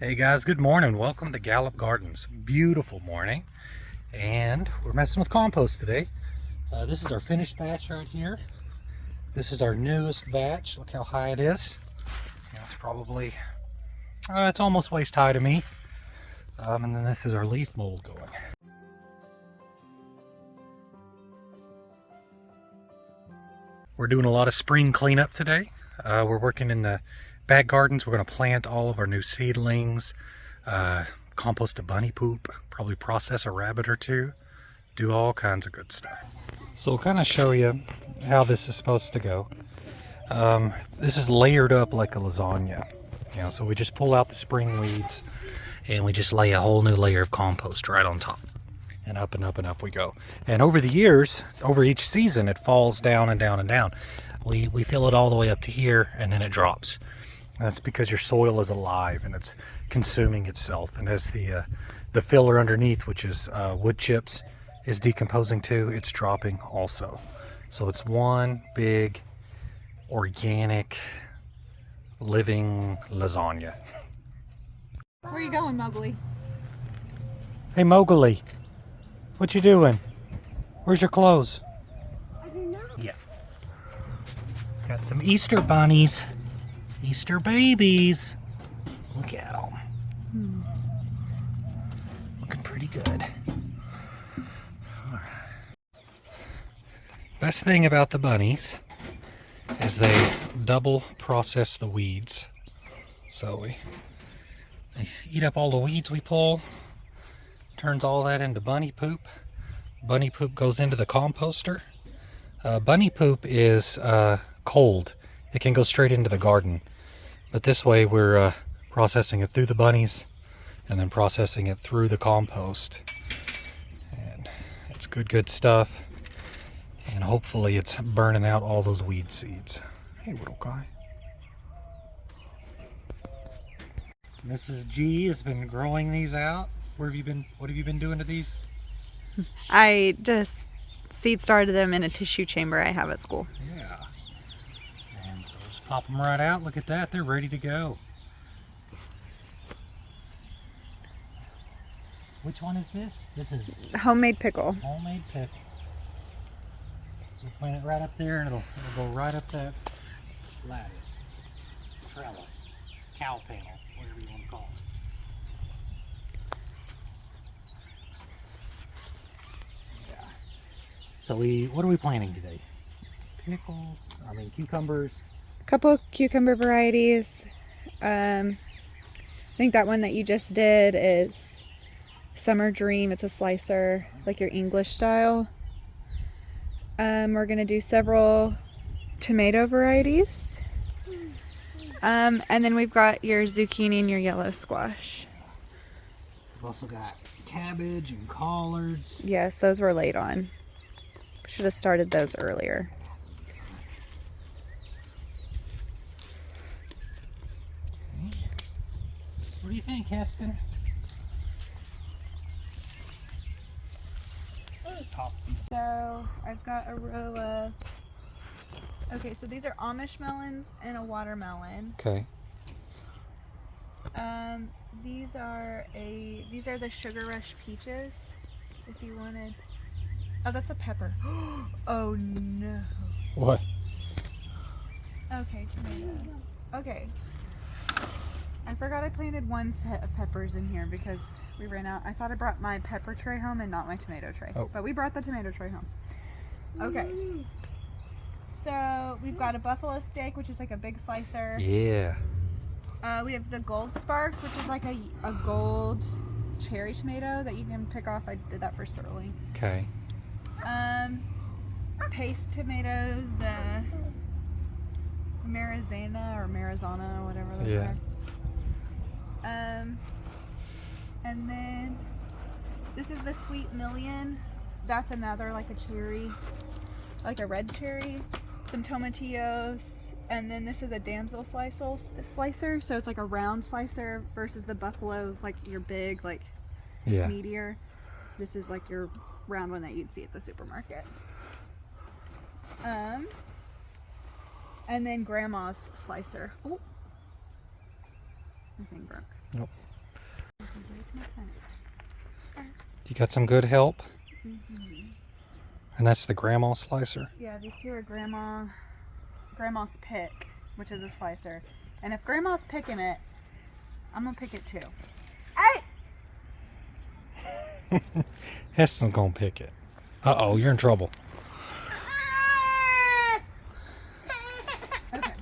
Hey guys, good morning. Welcome to Gallup Gardens. Beautiful morning. And we're messing with compost today. This is our finished batch right here. This is our newest batch. Look how high it is. It's probably, it's almost waist high to me. And then this is our leaf mold going. We're doing a lot of spring cleanup today. We're working in the back gardens. We're going to plant all of our new seedlings, compost a bunny poop, probably process a rabbit or two, do all kinds of good stuff. So I'll kind of show you how this is supposed to go. This is layered up like a lasagna. So we just pull out the spring weeds and we just lay a whole new layer of compost right on top. And up and up and up we go. And over the years, over each season, it falls down and down and down. We fill it all the way up to here and then it drops. That's because your soil is alive and it's consuming itself. And as the filler underneath, which is wood chips, is decomposing too, it's dropping also. So it's one big, organic, living lasagna. Where are you going, Mowgli? Hey Mowgli, what you doing? Where's your clothes? I don't know. Yeah. Got some Easter bunnies. Easter babies. Look at them. Looking pretty good. All right. Best thing about the bunnies is they double process the weeds. So they eat up all the weeds we pull, turns all that into bunny poop. Bunny poop goes into the composter. Bunny poop is cold. It can go straight into the garden. But this way we're processing it through the bunnies and then processing it through the compost. And it's good stuff. And hopefully it's burning out all those weed seeds. Hey, little guy. Mrs. G has been growing these out. What have you been doing to these? I just seed started them in a tissue chamber I have at school. Yeah. And so just pop them right out. Look at that. They're ready to go. Which one is this? This is Homemade pickle. homemade pickles. So plant it right up there and it'll go right up that lattice, trellis, cow panel, whatever you want to call it. Yeah. So what are we planting today? Cucumbers. A couple of cucumber varieties. I think that one that you just did is Summer Dream. It's a slicer, like your English style. We're going to do several tomato varieties. And then we've got your zucchini and your yellow squash. We've also got cabbage and collards. Yes, those were late on. Should have started those earlier. What do you think, Heston? So I've got a row of, okay, so these are Amish melons and a watermelon. Okay. These are the Sugar Rush peaches. If you wanted, oh, that's a pepper. Oh no. What? Okay, tomatoes. Okay. I forgot I planted one set of peppers in here because we ran out. I thought I brought my pepper tray home and not my tomato tray. Oh. But we brought the tomato tray home. Okay. So we've got a buffalo steak, which is like a big slicer. Yeah. We have the gold spark, which is like a gold cherry tomato that you can pick off. I did that for Sterling. Okay. Paste tomatoes, the Marizana or Marizana, whatever those are. And then this is the Sweet Million. That's another like a cherry, like a red cherry. Some tomatillos, and then this is a damsel slicer. So it's like a round slicer versus the buffalo's like your big like meatier. This is like your round one that you'd see at the supermarket. And then grandma's slicer. Ooh. My thing broke. Nope. You got some good help? And that's the grandma slicer? Yeah, these two are grandma's pick, which is a slicer. And if grandma's picking it, I'm gonna pick it too. Hey! Heston's gonna pick it. Uh-oh, you're in trouble. Okay.